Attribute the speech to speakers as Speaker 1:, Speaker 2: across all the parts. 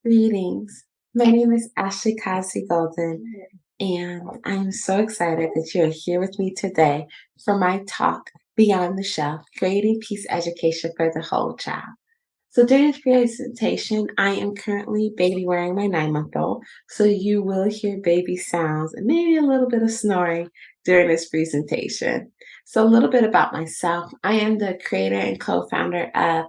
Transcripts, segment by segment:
Speaker 1: Greetings. My name is Ashley Cosby Golden, and I'm so excited that you're here with me today for my talk, Beyond the Shelf, Creating Peace Education for the Whole Child. So during this presentation, I am currently baby wearing my 9-month-old, so you will hear baby sounds and maybe a little bit of snoring during this presentation. So a little bit about myself. I am the creator and co-founder of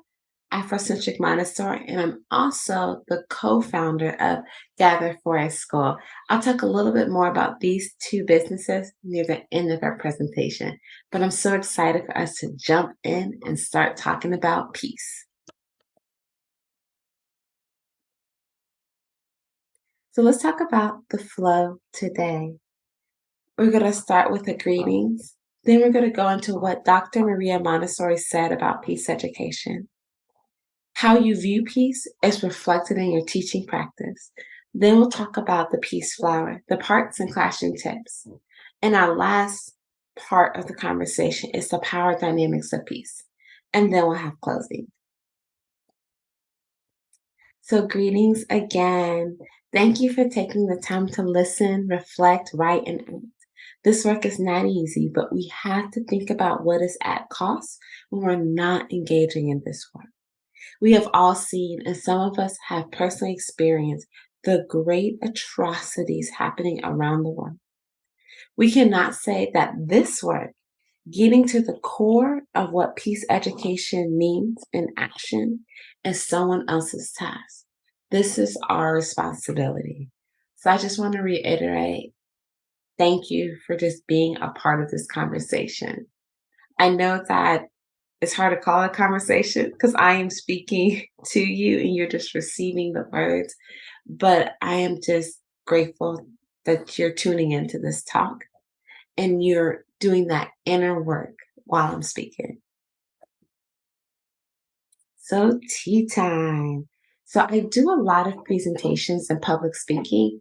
Speaker 1: Afrocentric Montessori, and I'm also the co-founder of Gather Forest School. I'll talk a little bit more about these two businesses near the end of our presentation, but I'm so excited for us to jump in and start talking about peace. So let's talk about the flow today. We're going to start with the greetings. Then we're going to go into what Dr. Maria Montessori said about peace education. How you view peace is reflected in your teaching practice. Then we'll talk about the peace flower, the parts and classroom tips. And our last part of the conversation is the power dynamics of peace. And then we'll have closing. So, greetings again. Thank you for taking the time to listen, reflect, write, and act. This work is not easy, but we have to think about what is at cost when we're not engaging in this work. We have all seen, and some of us have personally experienced, the great atrocities happening around the world. We cannot say that this work, getting to the core of what peace education means in action, is someone else's task. This is our responsibility. So I just want to reiterate thank you for just being a part of this conversation. I know that it's hard to call it a conversation because I am speaking to you and you're just receiving the words, but I am just grateful that you're tuning into this talk and you're doing that inner work while I'm speaking. So, tea time. So, I do a lot of presentations and public speaking,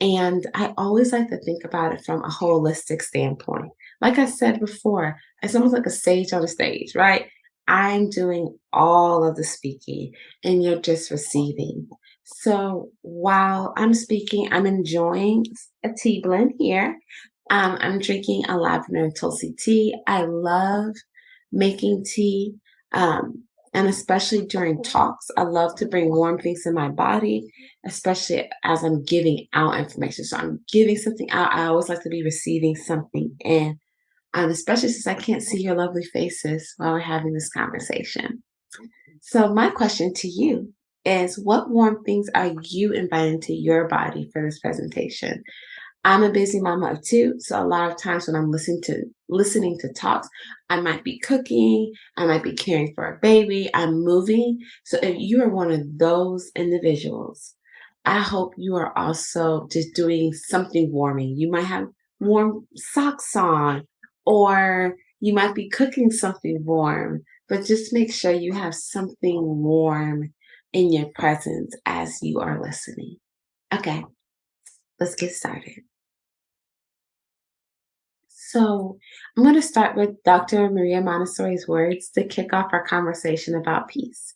Speaker 1: and I always like to think about it from a holistic standpoint. Like I said before, it's almost like a sage on a stage, right? I'm doing all of the speaking, and you're just receiving. So, while I'm speaking, I'm enjoying a tea blend here. I'm drinking a lavender and tulsi tea. I love making tea. Um, and especially during talks, I love to bring warm things in my body, especially as I'm giving out information. So I'm giving something out. I always like to be receiving something in, especially since I can't see your lovely faces while we're having this conversation. So my question to you is what warm things are you inviting to your body for this presentation? I'm a busy mama of two, so a lot of times when I'm listening to talks, I might be cooking, I might be caring for a baby, I'm moving. So if you are one of those individuals, I hope you are also just doing something warming. You might have warm socks on, or you might be cooking something warm, but just make sure you have something warm in your presence as you are listening. Okay, let's get started. So, I'm going to start with Dr. Maria Montessori's words to kick off our conversation about peace.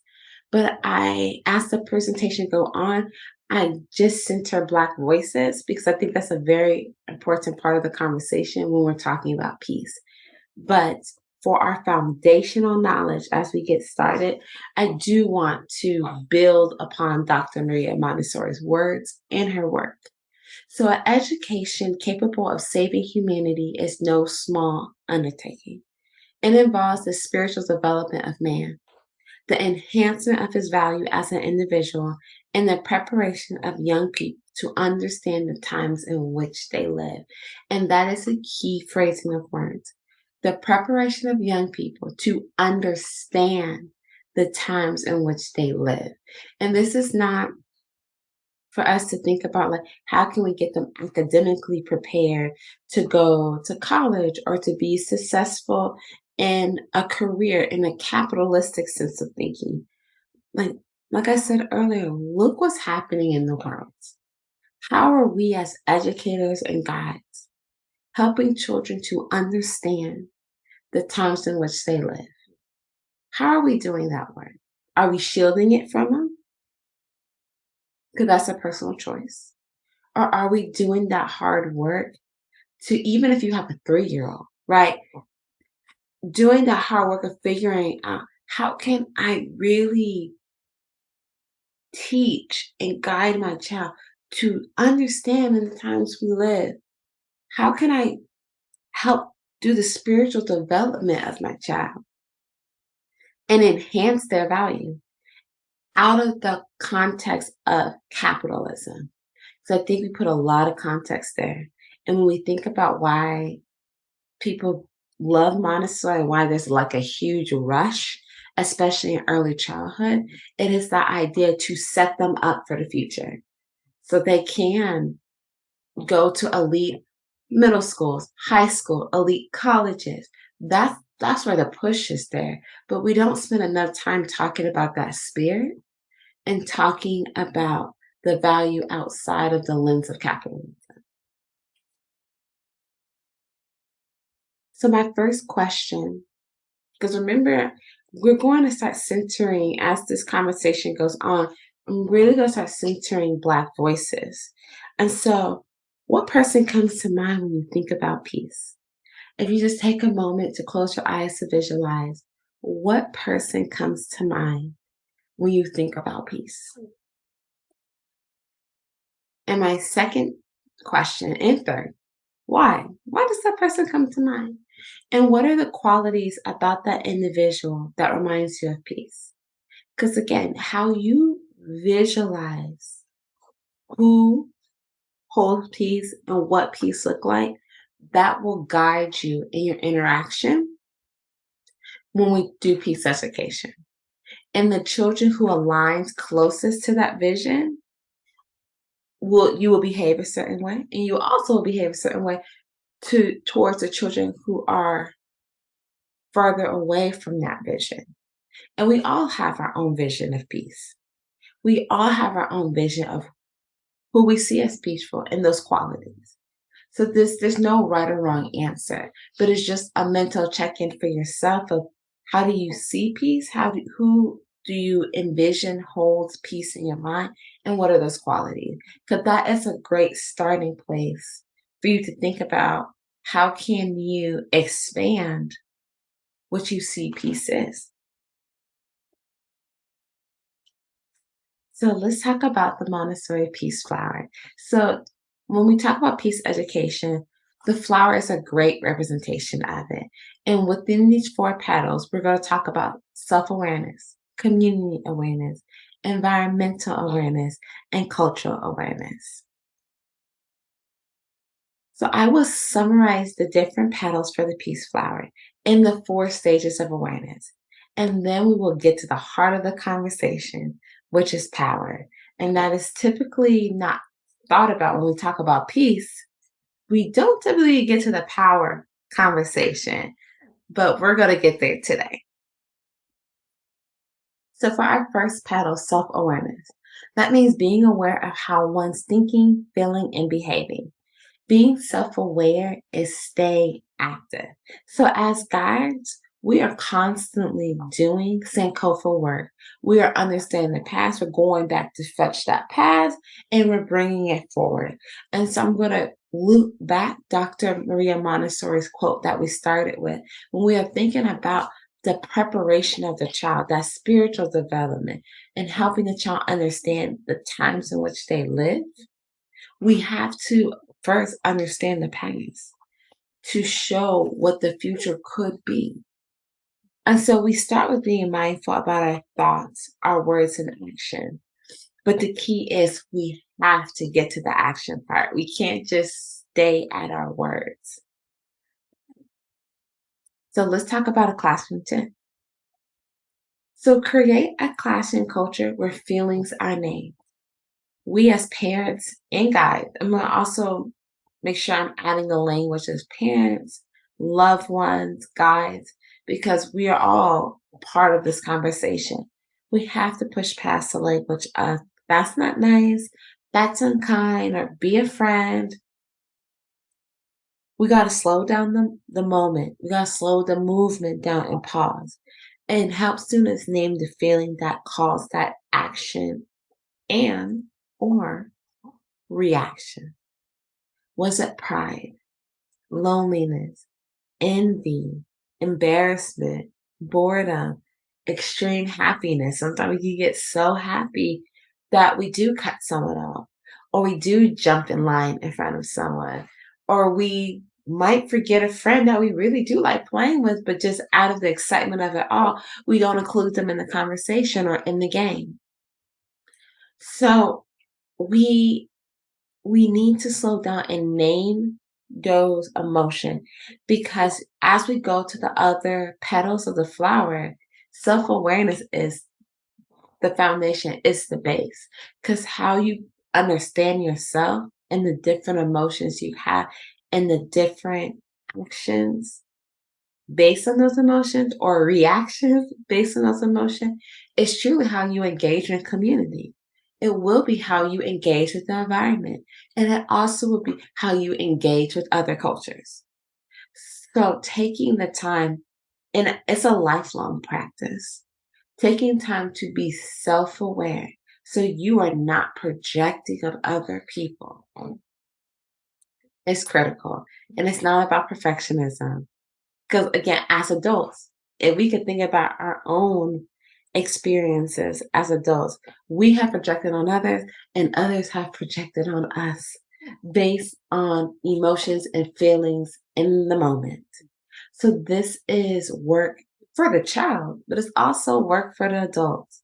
Speaker 1: But as the presentation go on, I just center Black voices because I think that's a very important part of the conversation when we're talking about peace. But for our foundational knowledge as we get started, I do want to build upon Dr. Maria Montessori's words and her work. So, an education capable of saving humanity is no small undertaking. It involves the spiritual development of man, the enhancement of his value as an individual, and the preparation of young people to understand the times in which they live. And that is a key phrasing of words. The preparation of young people to understand the times in which they live. And this is not for us to think about like how can we get them academically prepared to go to college or to be successful in a career in a capitalistic sense of thinking. like like I said earlier, look what's happening in the world. How are we as educators and guides helping children to understand the times in which they live? How are we doing that work? Are we shielding it from them? Because that's a personal choice. Or are we doing that hard work to, even if you have a 3-year-old, right? Doing that hard work of figuring out how can I really teach and guide my child to understand in the times we live? How can I help do the spiritual development of my child and enhance their value out of the context of capitalism? So I think we put a lot of context there. And when we think about why people love Montessori, why there's like a huge rush, especially in early childhood, it is the idea to set them up for the future so they can go to elite middle schools, high school, elite colleges. That's where the push is there. But we don't spend enough time talking about that spirit and talking about the value outside of the lens of capitalism. So my first question, because remember, we're going to start centering as this conversation goes on. I'm really going to start centering Black voices. And so, what person comes to mind when you think about peace? If you just take a moment to close your eyes to visualize, what person comes to mind when you think about peace? And my second question and third, why? Why does that person come to mind? And what are the qualities about that individual that reminds you of peace? Because again, how you visualize who holds peace and what peace look like, that will guide you in your interaction when we do peace education. And the children who aligns closest to that vision will behave a certain way, and you also behave a certain way towards the children who are further away from that vision. And we all have our own vision of peace. We all have our own vision of who we see as peaceful and those qualities. So there's no right or wrong answer, but it's just a mental check-in for yourself of how do you see peace? Who do you envision holds peace in your mind? And what are those qualities? Because that is a great starting place for you to think about how can you expand what you see peace is. So let's talk about the Montessori peace flower. So when we talk about peace education, the flower is a great representation of it. And within these 4 petals, we're going to talk about self-awareness, community awareness, environmental awareness, and cultural awareness. So I will summarize the different petals for the peace flower in the 4 stages of awareness. And then we will get to the heart of the conversation, which is power. And that is typically not thought about when we talk about peace. We don't typically get to the power conversation, but we're going to get there today. So for our first petal, self-awareness, that means being aware of how one's thinking, feeling, and behaving. Being self aware is stay active. So, as guides, we are constantly doing Sankofa work. We are understanding the past. We're going back to fetch that past and we're bringing it forward. And so, I'm going to loop back Dr. Maria Montessori's quote that we started with when we are thinking about the preparation of the child, that spiritual development, and helping the child understand the times in which they live. We have to first understand the past to show what the future could be. And so we start with being mindful about our thoughts, our words, and action. But the key is we have to get to the action part. We can't just stay at our words. So let's talk about a classroom tip. So create a classroom culture where feelings are named. We as parents and guides, I'm going to also make sure I'm adding the language as parents, loved ones, guides, because we are all part of this conversation. We have to push past the language of that's not nice, that's unkind, or be a friend. We got to slow down the moment. We got to slow the movement down and pause and help students name the feeling that calls that action and or reaction? Was it pride, loneliness, envy, embarrassment, boredom, extreme happiness? Sometimes we can get so happy that we do cut someone off, or we do jump in line in front of someone, or we might forget a friend that we really do like playing with, but just out of the excitement of it all, we don't include them in the conversation or in the game. So we we need to slow down and name those emotion, because as we go to the other petals of the flower, self-awareness is the foundation, is the base. Because how you understand yourself and the different emotions you have and the different actions based on those emotions or reactions based on those emotions is truly how you engage in community. It will be how you engage with the environment. And it also will be how you engage with other cultures. So taking the time, and it's a lifelong practice, taking time to be self aware so you are not projecting on other people is critical. And it's not about perfectionism. Because again, as adults, if we could think about our own experiences as adults, we have projected on others and others have projected on us based on emotions and feelings in the moment. So this is work for the child, but it's also work for the adults.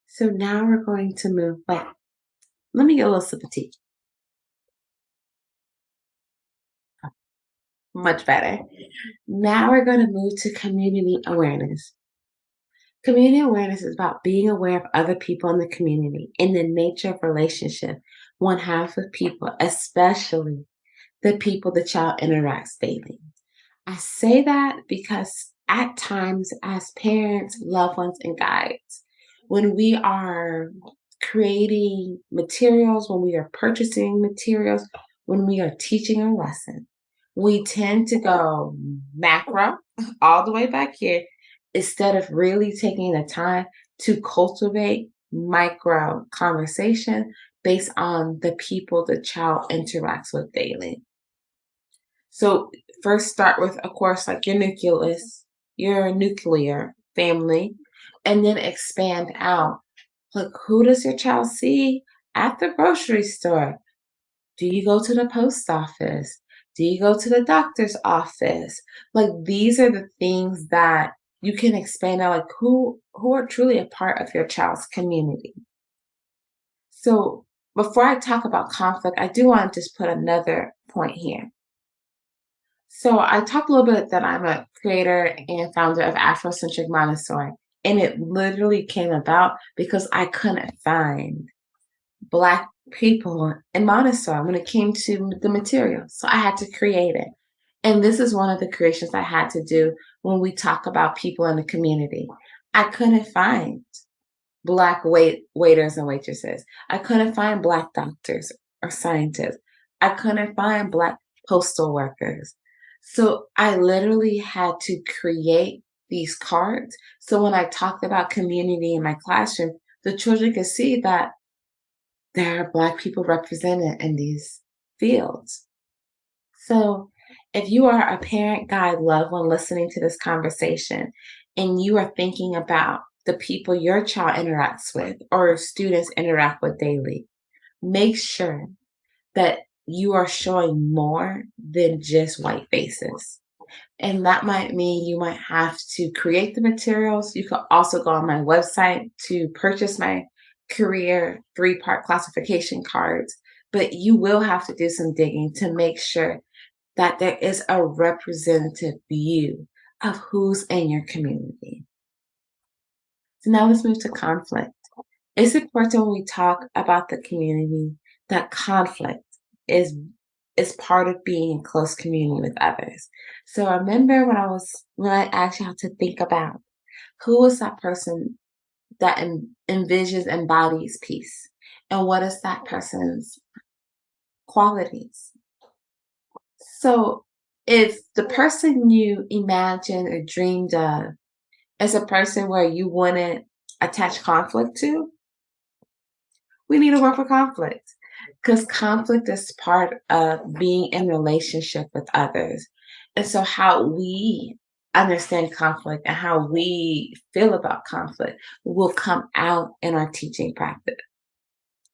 Speaker 1: So now we're going to move back. Let me get a little sip of tea. Much better. Now we're going to move to community awareness. Community awareness is about being aware of other people in the community and the nature of relationship one has with people, especially the people the child interacts daily. I say that because at times, as parents, loved ones, and guides, when we are creating materials, when we are purchasing materials, when we are teaching a lesson, we tend to go macro all the way back here instead of really taking the time to cultivate micro conversation based on the people the child interacts with daily. So first start with, of course, like your nucleus, your nuclear family, and then expand out. Like, who does your child see at the grocery store? Do you go to the post office? Do you go to the doctor's office? Like, these are the things that you can expand out, like who are truly a part of your child's community. So before I talk about conflict, I do want to just put another point here. So I talked a little bit that I'm a creator and founder of Afrocentric Montessori. And it literally came about because I couldn't find Black people in Montessori when it came to the material. So I had to create it. And this is one of the creations I had to do when we talk about people in the community. I couldn't find Black waiters and waitresses. I couldn't find Black doctors or scientists. I couldn't find Black postal workers. So I literally had to create these cards. So when I talked about community in my classroom, the children could see that there are Black people represented in these fields. So if you are a parent, guide, loved one listening to this conversation, and you are thinking about the people your child interacts with or students interact with daily, make sure that you are showing more than just white faces. And that might mean you might have to create the materials. You could also go on my website to purchase my career 3-part classification cards, but you will have to do some digging to make sure that there is a representative view of who's in your community. So now let's move to conflict. It's important when we talk about the community that conflict is is part of being in close community with others. So I remember when I asked you to think about who is that person that envisions embodies peace, and what is that person's qualities. So if the person you imagine or dreamed of is a person where you wanted attach conflict to, we need to work with conflict because conflict is part of being in relationship with others. And so, how we understand conflict and how we feel about conflict will come out in our teaching practice.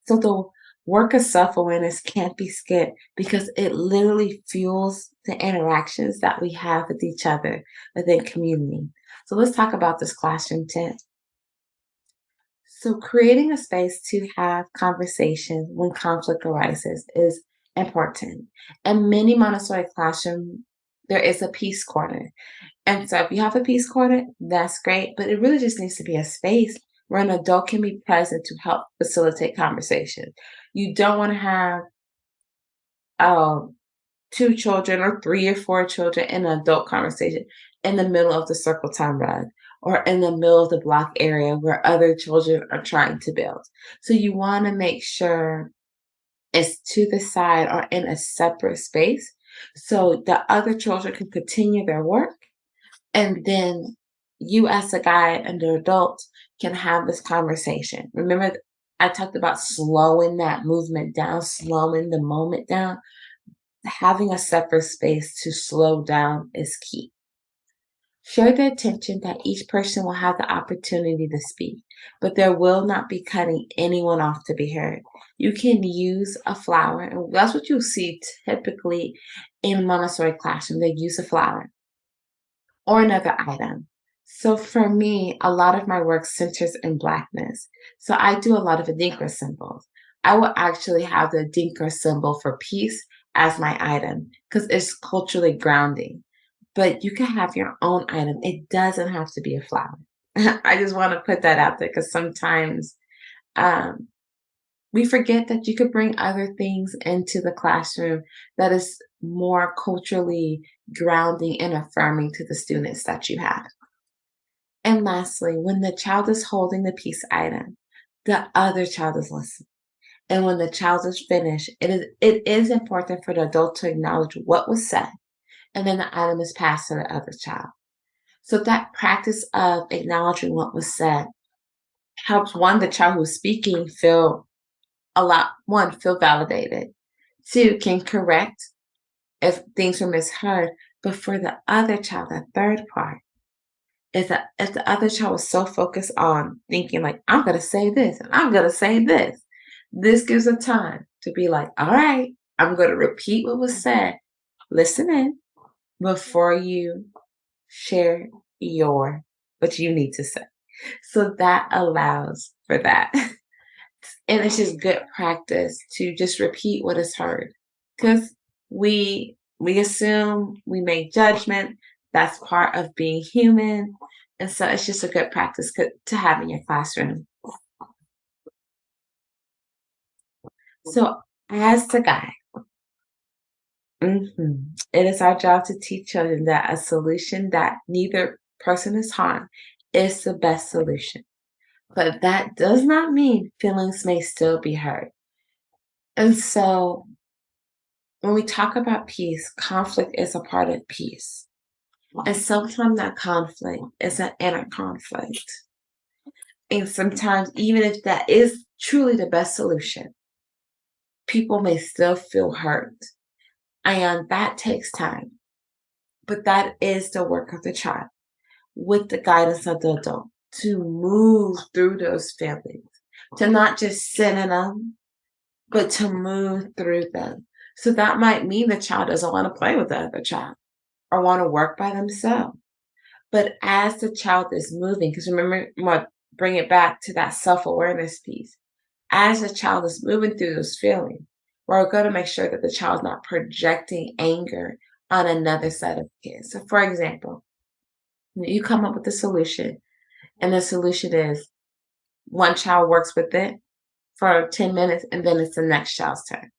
Speaker 1: So, the work of self awareness can't be skipped because it literally fuels the interactions that we have with each other within community. So, let's talk about this classroom tip. So, creating a space to have conversation when conflict arises is important. In many Montessori classrooms, there is a peace corner. And so, if you have a peace corner, that's great, but it really just needs to be a space where an adult can be present to help facilitate conversation. You don't want to have um, two children or three or four children in an adult conversation in the middle of the circle time run or in the middle of the block area where other children are trying to build. So you want to make sure it's to the side or in a separate space so the other children can continue their work and then you as a guide and the adult can have this conversation. Remember, I talked about slowing that movement down, slowing the moment down. Having a separate space to slow down is key. Share the attention that each person will have the opportunity to speak, but there will not be cutting anyone off to be heard. You can use a flower, and that's what you see typically in Montessori classroom. They use a flower or another item. So for me, a lot of my work centers in Blackness. So I do a lot of Adinkra symbols. I will actually have the Adinkra symbol for peace as my item because it's culturally grounding. But you can have your own item. It doesn't have to be a flower. I just want to put that out there because sometimes um, we forget that you could bring other things into the classroom that is more culturally grounding and affirming to the students that you have. And lastly, when the child is holding the peace item, the other child is listening. And when the child is finished, it is important for the adult to acknowledge what was said, and then the item is passed to the other child. So that practice of acknowledging what was said helps one, the child who's speaking feel a lot, one, feel validated. Two, can correct if things were misheard. But for the other child, the third part, is that if the other child was so focused on thinking like, I'm gonna say this and I'm gonna say this gives a time to be like, all right, I'm gonna repeat what was said. Listen in before you share your what you need to say. So that allows for that. And it's just good practice to just repeat what is heard. Because we assume, we make judgment. That's part of being human. And so it's just a good practice to have in your classroom. So as the guide, it is our job to teach children that a solution that neither person is harmed is the best solution. But that does not mean feelings may still be hurt. And so when we talk about peace, conflict is a part of peace. And sometimes that conflict is an inner conflict. And sometimes, even if that is truly the best solution, people may still feel hurt. And that takes time. But that is the work of the child with the guidance of the adult to move through those feelings, to not just sit in them, but to move through them. So that might mean the child doesn't want to play with the other child or want to work by themselves. But as the child is moving, because remember, I'm going to bring it back to that self awareness piece. As the child is moving through those feelings, we're going to make sure that the child's not projecting anger on another set of kids. So, for example, you come up with a solution, and the solution is one child works with it for 10 minutes, and then it's the next child's turn.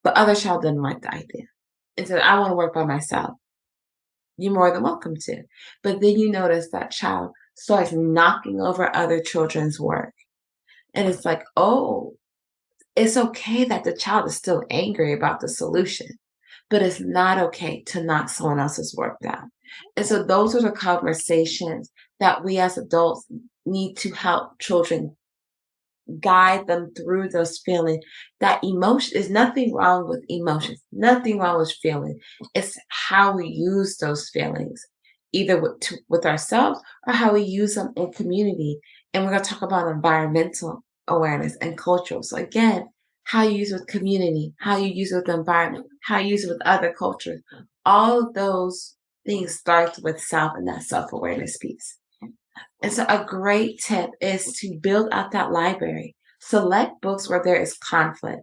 Speaker 1: The other child didn't like the idea and said, I want to work by myself. You're more than welcome to. But then you notice that child starts knocking over other children's work. And it's like, oh, it's okay that the child is still angry about the solution, but it's not okay to knock someone else's work down. And so those are the conversations that we as adults need to help children guide them through those feelings. That emotion is nothing wrong with emotions, nothing wrong with feeling. It's how we use those feelings, either with ourselves or how we use them in community. And we're going to talk about environmental awareness and cultural. So, again, how you use it with community, how you use it with the environment, how you use it with other cultures. All of those things start with self and that self awareness piece. And so a great tip is to build out that library. Select books where there is conflict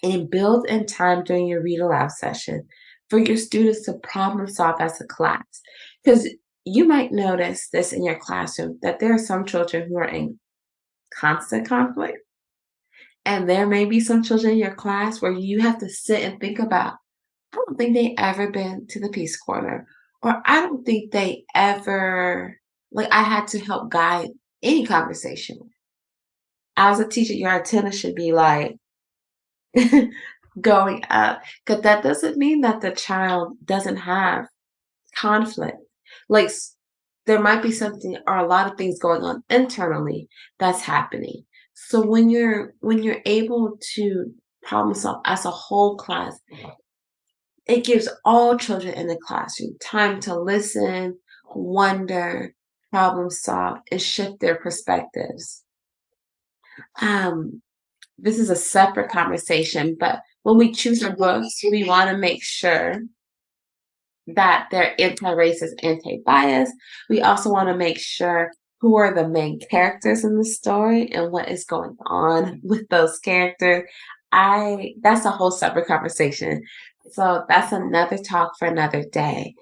Speaker 1: and build in time during your read aloud session for your students to problem solve as a class. Because you might notice this in your classroom that there are some children who are in constant conflict. And there may be some children in your class where you have to sit and think about, I don't think they ever been to the Peace Corner, or I don't think they ever, like, I had to help guide any conversation. As a teacher, your antenna should be like going up, because that doesn't mean that the child doesn't have conflict. Like, there might be something or a lot of things going on internally that's happening. So when you're able to problem solve as a whole class, it gives all children in the classroom time to listen, wonder, problem solve, and shift their perspectives. Um, this is a separate conversation, but when we choose our books, we want to make sure that they're anti-racist, anti-bias. We also want to make sure who are the main characters in the story and what is going on with those characters. I That's a whole separate conversation. So that's another talk for another day.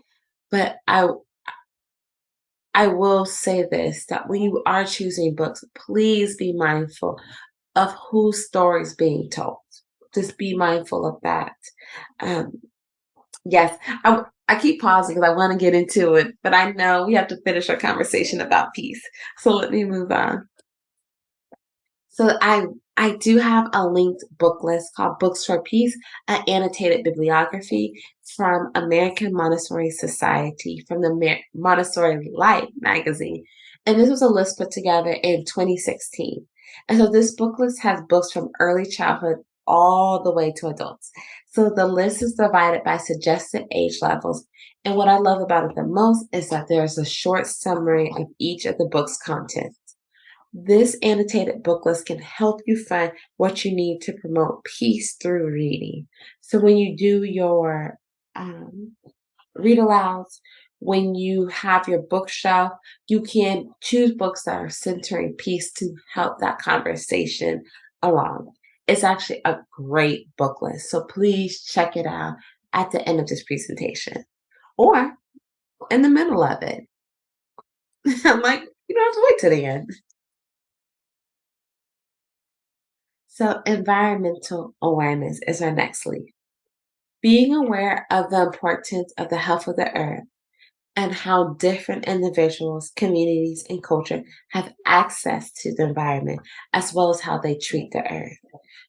Speaker 1: But I will say this, that when you are choosing books, please be mindful of whose story is being told. Just be mindful of that. Um, yes, I keep pausing because I want to get into it, but I know we have to finish our conversation about peace. So let me move on. So I do have a linked book list called Books for Peace, an annotated bibliography from American Montessori Society from the Montessori Life magazine. And this was a list put together in 2016. And so this book list has books from early childhood all the way to adults. So the list is divided by suggested age levels. And what I love about it the most is that there's a short summary of each of the book's content. This annotated book list can help you find what you need to promote peace through reading. So when you do your um, read alouds, when you have your bookshelf, you can choose books that are centering peace to help that conversation along. It's actually a great book list. So please check it out at the end of this presentation or in the middle of it. I'm like, you don't have to wait till the end. So, environmental awareness is our next lead. Being aware of the importance of the health of the earth and how different individuals, communities, and culture have access to the environment, as well as how they treat the earth.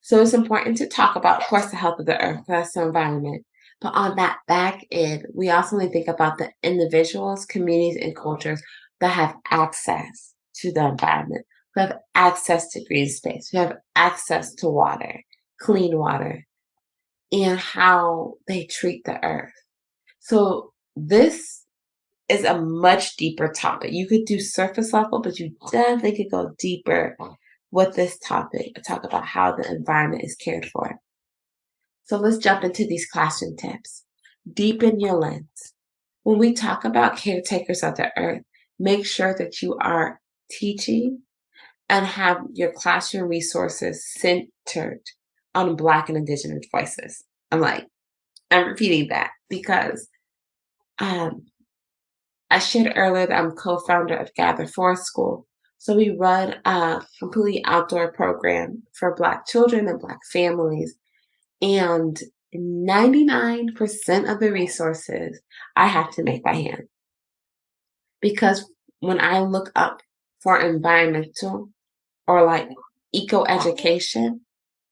Speaker 1: So, it's important to talk about, of course, the health of the earth, that's the environment. But on that back end, we also need to think about the individuals, communities, and cultures that have access to the environment, who have access to green space, who have access to water, clean water, and how they treat the earth. So this is a much deeper topic. You could do surface level, but you definitely could go deeper with this topic, talk about how the environment is cared for. So let's jump into these classroom tips. Deepen your lens. When we talk about caretakers of the earth, make sure that you are teaching and have your classroom resources centered on Black and Indigenous voices. I'm repeating that because um, I shared earlier that I'm co-founder of Gather Forest School. So we run a completely outdoor program for Black children and Black families. And 99% of the resources I have to make by hand. Because when I look up for environmental or like eco education,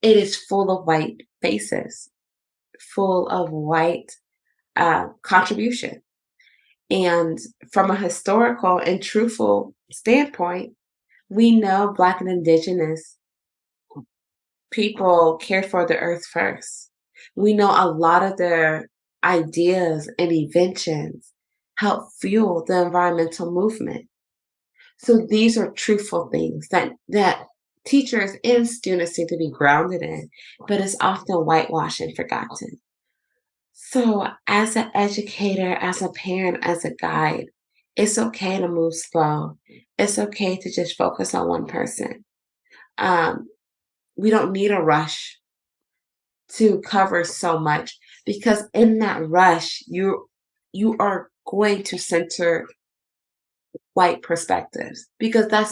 Speaker 1: it is full of white faces, full of white contribution. And from a historical and truthful standpoint, We know Black and Indigenous people cared for the earth first. We know a lot of their ideas and inventions help fuel the environmental movement. So these are truthful things that teachers and students need to be grounded in, but it's often whitewashed and forgotten. So as an educator, as a parent, as a guide, it's okay to move slow. It's okay to just focus on one person. Um, we don't need a rush to cover so much because in that rush, you are going to center white perspectives because that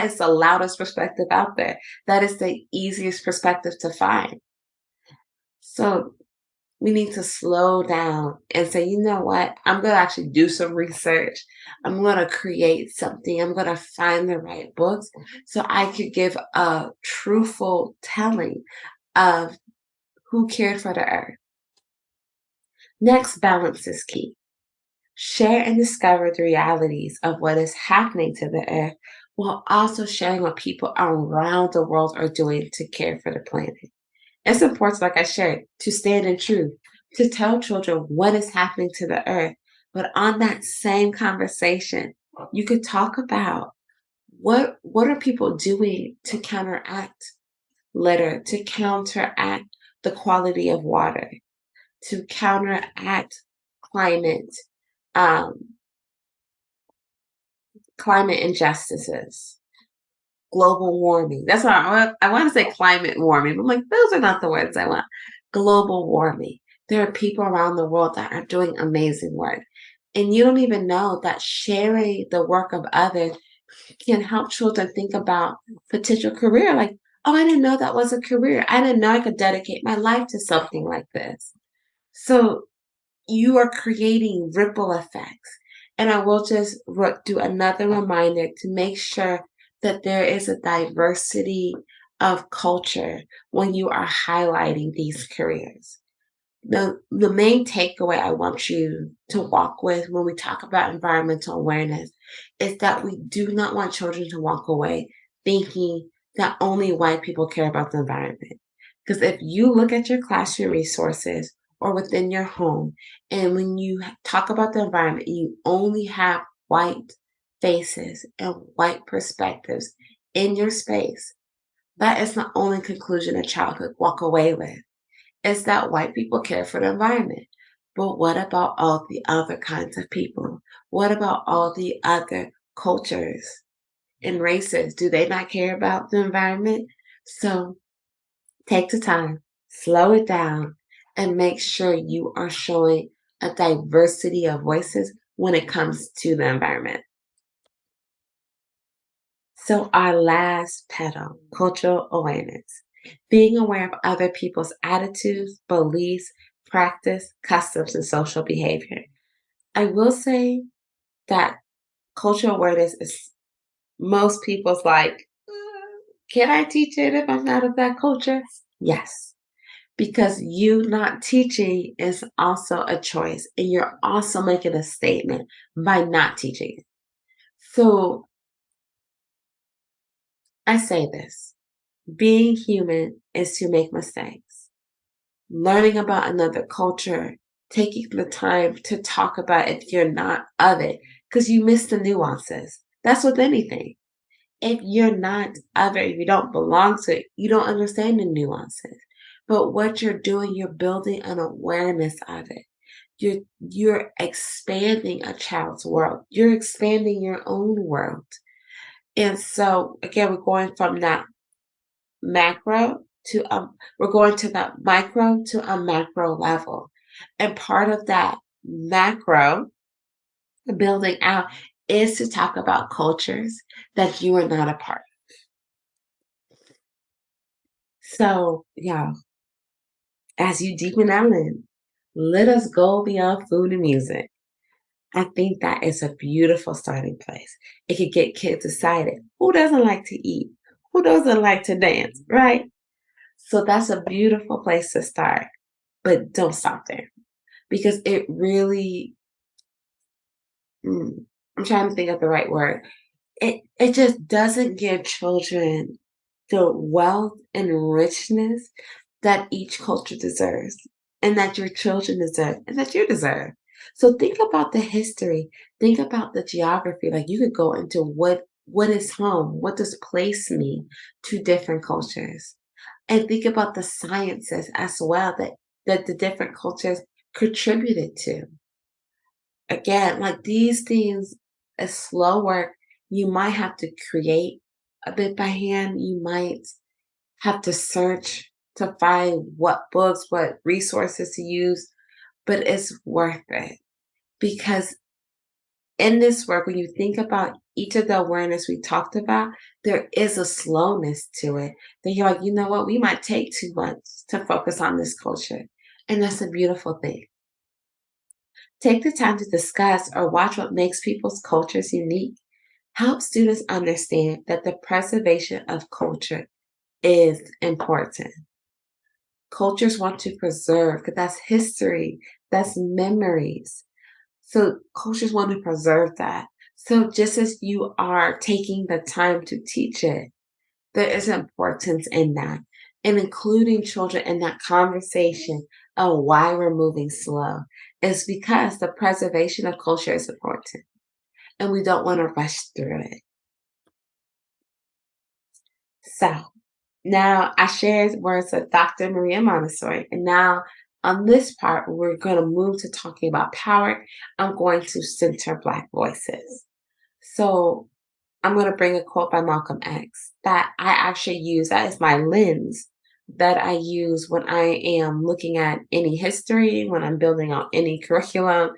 Speaker 1: is the loudest perspective out there. That is the easiest perspective to find. So we need to slow down and say, you know what? I'm going to actually do some research. I'm going to create something. I'm going to find the right books so I could give a truthful telling of who cared for the earth. Next, balance is key. Share and discover the realities of what is happening to the earth while also sharing what people around the world are doing to care for the planet. It's important, like I shared, to stand in truth, to tell children what is happening to the earth. But on that same conversation, you could talk about what are people doing to counteract litter, to counteract the quality of water, to counteract climate, um, climate injustices, global warming. That's why I want to say climate warming. I'm like, those are not the words I want. Global warming. There are people around the world that are doing amazing work. And you don't even know that sharing the work of others can help children think about potential career. Like, oh, I didn't know that was a career. I didn't know I could dedicate my life to something like this. So you are creating ripple effects. And I will just do another reminder to make sure that there is a diversity of culture when you are highlighting these careers. The main takeaway I want you to walk with when we talk about environmental awareness is that we do not want children to walk away thinking that only white people care about the environment. Because if you look at your classroom resources or within your home, and when you talk about the environment, you only have white faces and white perspectives in your space, that is the only conclusion a child could walk away with is that white people care for the environment. But what about all the other kinds of people? What about all the other cultures and races? Do they not care about the environment? So take the time, slow it down, and make sure you are showing a diversity of voices when it comes to the environment. So, our last pedal, cultural awareness. Being aware of other people's attitudes, beliefs, practice, customs, and social behavior. I will say that cultural awareness is most people's like, can I teach it if I'm not of that culture? Yes, because you not teaching is also a choice, and you're also making a statement by not teaching it. So I say this. Being human is to make mistakes. Learning about another culture, taking the time to talk about if you're not of it, because you miss the nuances. That's with anything. If you're not of it, if you don't belong to it, you don't understand the nuances. But what you're doing, you're building an awareness of it. You're expanding a child's world. You're expanding your own world. And so again, we're going from that macro to we're going to that micro to a macro level. And part of that macro building out is to talk about cultures that you are not a part of. So, yeah, as you deepen out in, let us go beyond food and music. I think that is a beautiful starting place. It could get kids excited. Who doesn't like to eat? Who doesn't like to dance, right? So that's a beautiful place to start, but don't stop there because it really, mm, I'm trying to think of the right word. it just doesn't give children the wealth and richness that each culture deserves, and that your children deserve, and that you deserve. So think about the history, think about the geography. Like you could go into what is home, what does place mean to different cultures, and think about the sciences as well that the different cultures contributed to. Again, like these things is slow work. You might have to create a bit by hand. You might have to search to find what books, what resources to use, but it's worth it because in this work, when you think about each of the awareness we talked about, there is a slowness to it. That you're like, you know what, we might take 2 months to focus on this culture. And that's a beautiful thing. Take the time to discuss or watch what makes people's cultures unique. Help students understand that the preservation of culture is important. Cultures want to preserve because that's history, that's memories. So cultures want to preserve that. So just as you are taking the time to teach it, there is importance in that, and including children in that conversation of why we're moving slow is because the preservation of culture is important, and we don't want to rush through it. So now I shared words of Dr. Maria Montessori, and now on this part, we're going to move to talking about power. I'm going to center Black voices. So I'm going to bring a quote by Malcolm X that I actually use. That is my lens that I use when I am looking at any history, when I'm building out any curriculum.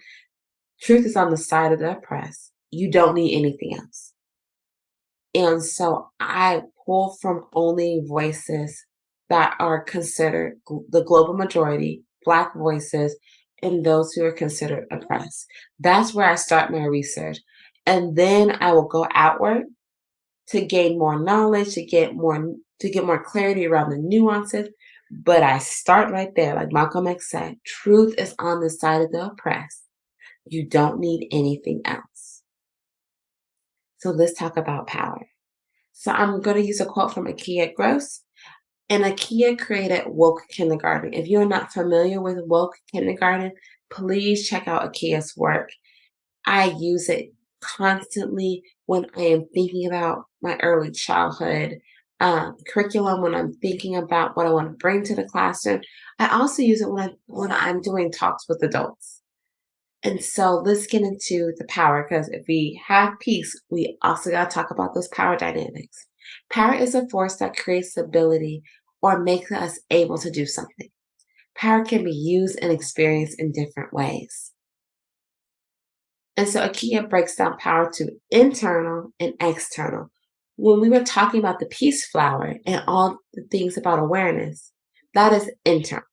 Speaker 1: Truth is on the side of the oppressed. You don't need anything else. And so I pull from only voices that are considered the global majority, Black voices, and those who are considered oppressed. That's where I start my research. And then I will go outward to gain more knowledge, to get more clarity around the nuances. But I start right there, like Malcolm X said, truth is on the side of the oppressed. You don't need anything else. So let's talk about power. So I'm going to use a quote from Akia Gross. And Akia created Woke Kindergarten. If you're not familiar with Woke Kindergarten, please check out Akia's work. I use it constantly when I am thinking about my early childhood curriculum, when I'm thinking about what I want to bring to the classroom. I also use it when I'm doing talks with adults. And so let's get into the power because if we have peace, we also got to talk about those power dynamics. Power is a force that creates ability or makes us able to do something. Power can be used and experienced in different ways. And so IKEA breaks down power to internal and external. When we were talking about the peace flower and all the things about awareness, that is internal.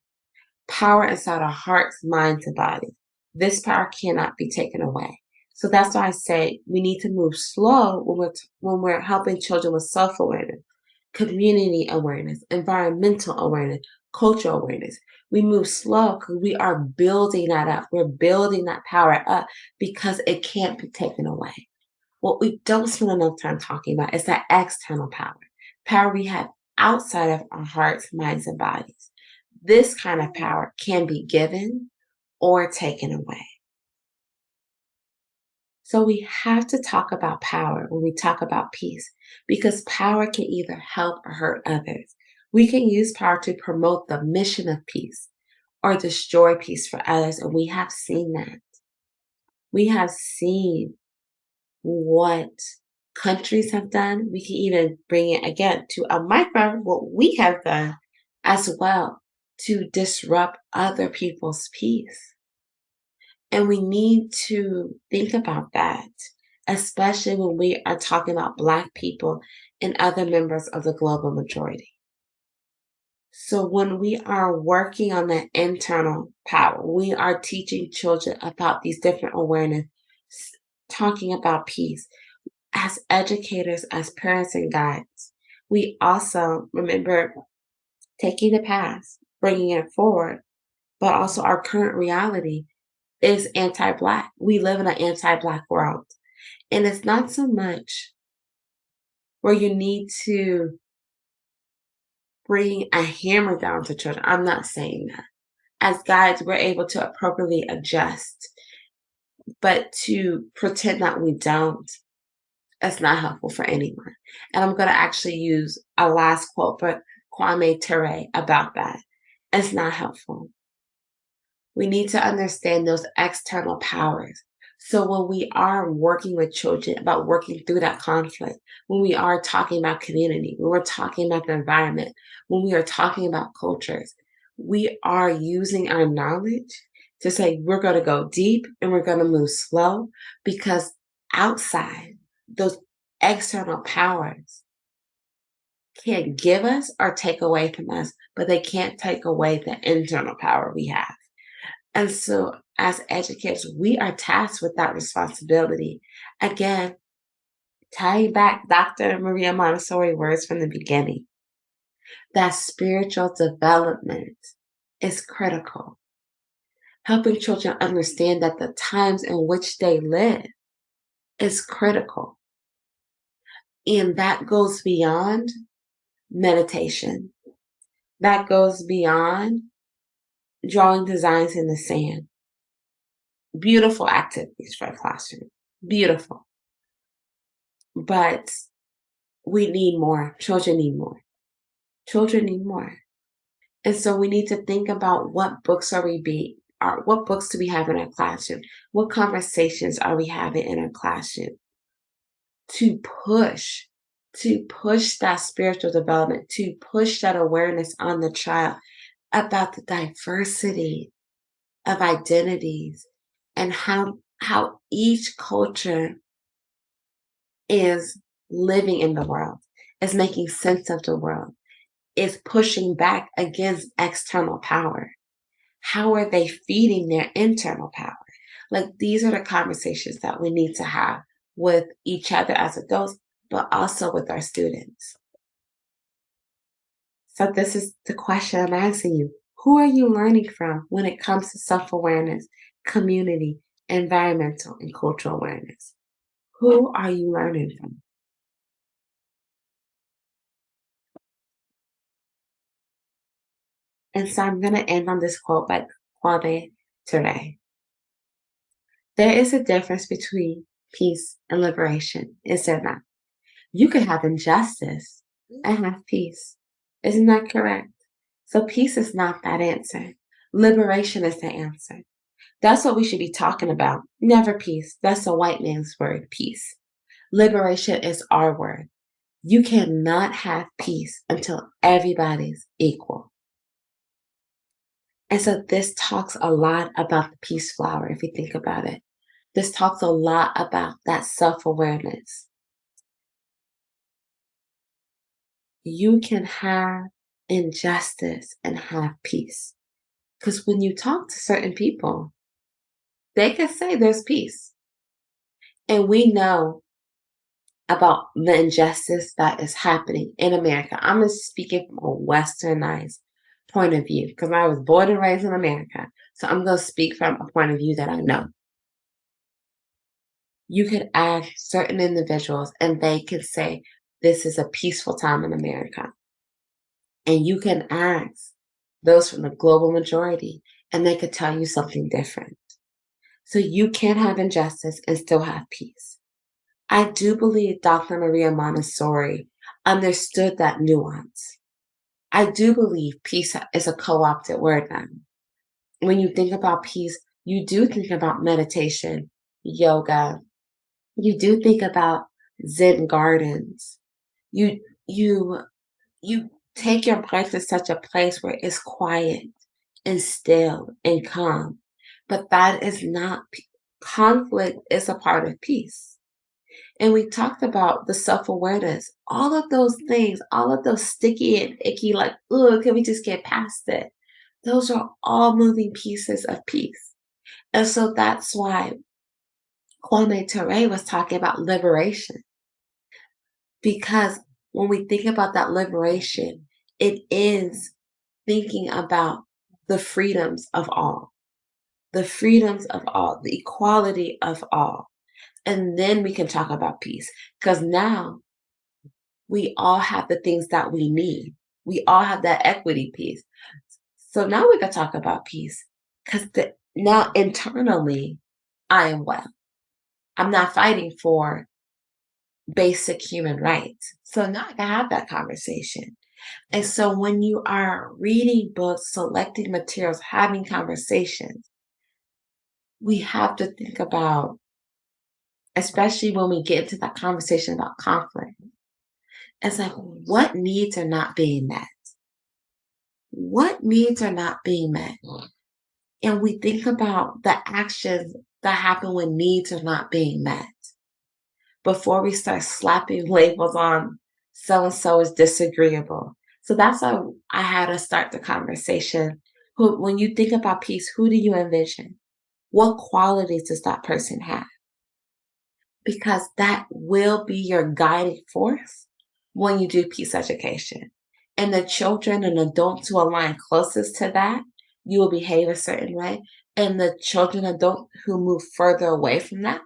Speaker 1: Power inside our hearts, minds, and bodies. This power cannot be taken away. So that's why I say we need to move slow when we're helping children with self-awareness, community awareness, environmental awareness, cultural awareness. We move slow because we are building that up. We're building that power up because it can't be taken away. What we don't spend enough time talking about is that external power, power we have outside of our hearts, minds, and bodies. This kind of power can be given or taken away. So we have to talk about power when we talk about peace because power can either help or hurt others. We can use power to promote the mission of peace or destroy peace for others, and we have seen that. We have seen what countries have done. We can even bring it again to a micro, what we have done as well to disrupt other people's peace. And we need to think about that, especially when we are talking about Black people and other members of the global majority. So, when we are working on that internal power, we are teaching children about these different awareness, talking about peace. As educators, as parents and guides, we also remember taking the past, bringing it forward, but also our current reality is anti Black. We live in an anti Black world. And it's not so much where you need to bring a hammer down to children. I'm not saying that. As guides, we're able to appropriately adjust, but to pretend that we don't, that's not helpful for anyone. And I'm going to actually use a last quote for Kwame Ture about that. It's not helpful. We need to understand those external powers. So when we are working with children about working through that conflict, when we are talking about community, when we're talking about the environment, when we are talking about cultures, we are using our knowledge to say we're going to go deep and we're going to move slow because outside those external powers can give us or take away from us, but they can't take away the internal power we have. And so, as educators, we are tasked with that responsibility. Again, tying back Dr. Maria Montessori words from the beginning, that spiritual development is critical. Helping children understand that the times in which they live is critical. And that goes beyond meditation. That goes beyond drawing designs in the sand. Beautiful activities for a classroom. Beautiful. But we need more. Children need more. Children need more. And so we need to think about what books do we have in our classroom? What conversations are we having in our classroom to push, to push that spiritual development, to push that awareness on the child about the diversity of identities and how each culture is living in the world, is making sense of the world, is pushing back against external power. How are they feeding their internal power? Like these are the conversations that we need to have with each other as adults, but also with our students. So this is the question I'm asking you. Who are you learning from when it comes to self-awareness, community, environmental, and cultural awareness? Who are you learning from? And so I'm going to end on this quote by Kwame Ture. There is a difference between peace and liberation, is there not? You can have injustice and have peace. Isn't that correct? So peace is not that answer. Liberation is the answer. That's what we should be talking about. Never peace. That's a white man's word, peace. Liberation is our word. You cannot have peace until everybody's equal. And so this talks a lot about the peace flower, if you think about it. This talks a lot about that self-awareness. You can have injustice and have peace. Because when you talk to certain people, they can say there's peace. And we know about the injustice that is happening in America. I'm just speaking from a westernized point of view because I was born and raised in America. So I'm going to speak from a point of view that I know. You could ask certain individuals and they could say, this is a peaceful time in America. And you can ask those from the global majority and they could tell you something different. So you can have injustice and still have peace. I do believe Dr. Maria Montessori understood that nuance. I do believe peace is a co-opted word now. When you think about peace, you do think about meditation, yoga. You do think about Zen gardens. You you you take your breath to such a place where it's quiet and still and calm. But that is not conflict is a part of peace. And we talked about the self-awareness, all of those things, all of those sticky and icky, like, oh, can we just get past it? Those are all moving pieces of peace. And so that's why Kwame Ture was talking about liberation. Because when we think about that liberation, it is thinking about the freedoms of all, the freedoms of all, the equality of all. And then we can talk about peace. Because now we all have the things that we need. We all have that equity piece. So now we can talk about peace because now internally, I am well. I'm not fighting for basic human rights. So now I can have that conversation. And so when you are reading books, selecting materials, having conversations, we have to think about, especially when we get into that conversation about conflict, it's like, what needs are not being met? What needs are not being met? And we think about the actions that happen when needs are not being met before we start slapping labels on so and so is disagreeable. So that's how I had to start the conversation. When you think about peace, who do you envision? What qualities does that person have? Because that will be your guiding force when you do peace education. And the children and adults who align closest to that, you will behave a certain way. And the children and adults who move further away from that,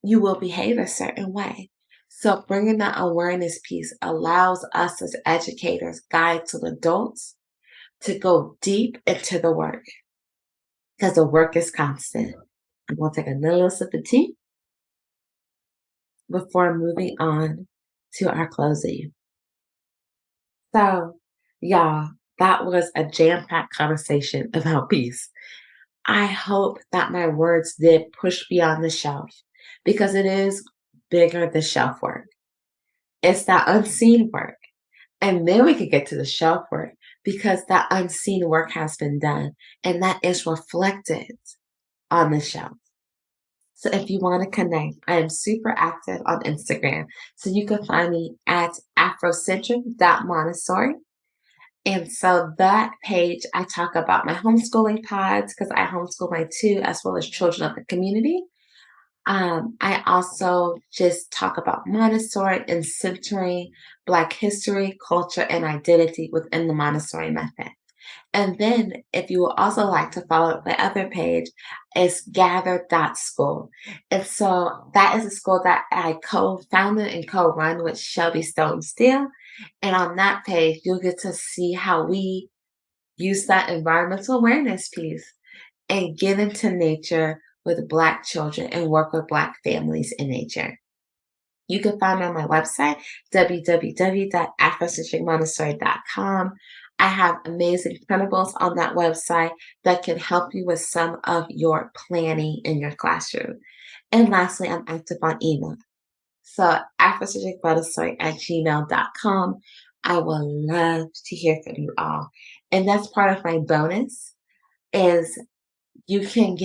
Speaker 1: you will behave a certain way. So bringing that awareness piece allows us as educators, guides, and adults to go deep into the work because the work is constant. I'm going to take another little sip of tea before moving on to our closing. So, y'all, that was a jam-packed conversation about peace. I hope that my words did push beyond the shelf because it is bigger than shelf work. It's that unseen work. And then we could get to the shelf work because that unseen work has been done and that is reflected on the shelf. So if you want to connect, I am super active on Instagram. So you can find me at afrocentric.montessori. And so that page, I talk about my homeschooling pods because I homeschool my two as well as children of the community. I also just talk about Montessori and centering Black history, culture, and identity within the Montessori method. And then, if you would also like to follow my other page, is gather.school. And so that is a school that I co founded and co run with Shelby Stone Steele. And on that page, you'll get to see how we use that environmental awareness piece and get into nature with Black children and work with Black families in nature. You can find me on my website, www.afrocentricmontessori.com. I have amazing printables on that website that can help you with some of your planning in your classroom. And lastly, I'm active on email. So afrocentricmontessori@gmail.com. I will love to hear from you all. And that's part of my bonus is you can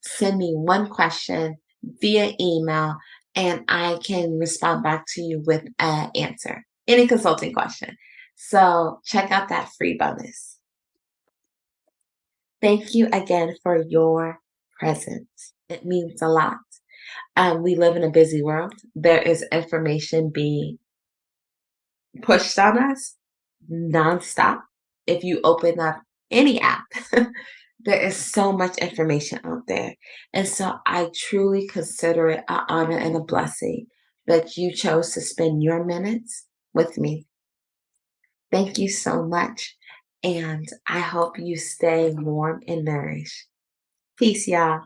Speaker 1: send me one question via email and I can respond back to you with an answer, any consulting question. So check out that free bonus. Thank you again for your presence. It means a lot. We live in a busy world. There is information being pushed on us nonstop. If you open up any app, there is so much information out there. And so I truly consider it an honor and a blessing that you chose to spend your minutes with me. Thank you so much. And I hope you stay warm and nourished. Peace, y'all.